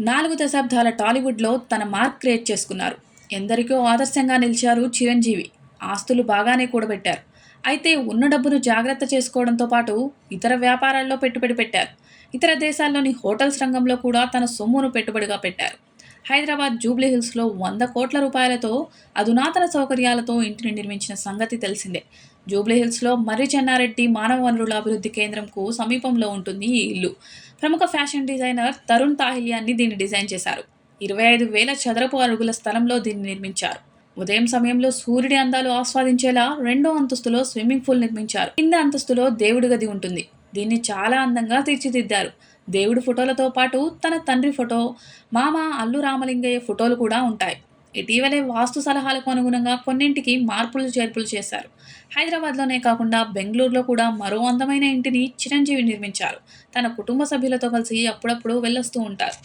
4 దశాబ్దాల టాలీవుడ్లో తన మార్క్ క్రియేట్ చేసుకున్నారు. ఎందరికో ఆదర్శంగా నిలిచారు చిరంజీవి. ఆస్తులు బాగానే కూడబెట్టారు. అయితే ఉన్న డబ్బును జాగ్రత్త చేసుకోవడంతో పాటు ఇతర వ్యాపారాల్లో పెట్టుబడి పెట్టారు. ఇతర దేశాల్లోని హోటల్స్ రంగంలో కూడా తన సొమ్మును పెట్టుబడిగా పెట్టారు. హైదరాబాద్ జూబ్లీ హిల్స్లో 100 కోట్ల రూపాయలతో అధునాతన సౌకర్యాలతో ఇంటిని నిర్మించిన సంగతి తెలిసిందే. జూబ్లీ హిల్స్లో మర్రి చెన్నారెడ్డి మానవ వనరుల అభివృద్ధి కేంద్రంకు సమీపంలో ఉంటుంది ఈ ఇల్లు. ప్రముఖ ఫ్యాషన్ డిజైనర్ తరుణ్ తాహిలియాన్ని దీన్ని డిజైన్ చేశారు. 25,000 చదరపు అడుగుల స్థలంలో దీన్ని నిర్మించారు. ఉదయం సమయంలో సూర్యుడి అందాలు ఆస్వాదించేలా 2వ అంతస్తులో స్విమ్మింగ్ పూల్ నిర్మించారు. కింద అంతస్తులో దేవుడి గది ఉంటుంది. దీన్ని చాలా అందంగా తీర్చిదిద్దారు. దేవుడి ఫోటోలతో పాటు తన తండ్రి ఫోటో, మామ అల్లు రామలింగయ్య ఫోటోలు కూడా ఉంటాయి. ఇటీవలే వాస్తు సలహాలకు అనుగుణంగా కొన్నింటికి మార్పులు చేర్పులు చేశారు. హైదరాబాద్లోనే కాకుండా బెంగళూరులో కూడా మరో అందమైన ఇంటిని చిరంజీవి నిర్మించారు. తన కుటుంబ సభ్యులతో కలిసి అప్పుడప్పుడు వెళ్ళొస్తూ ఉంటారు.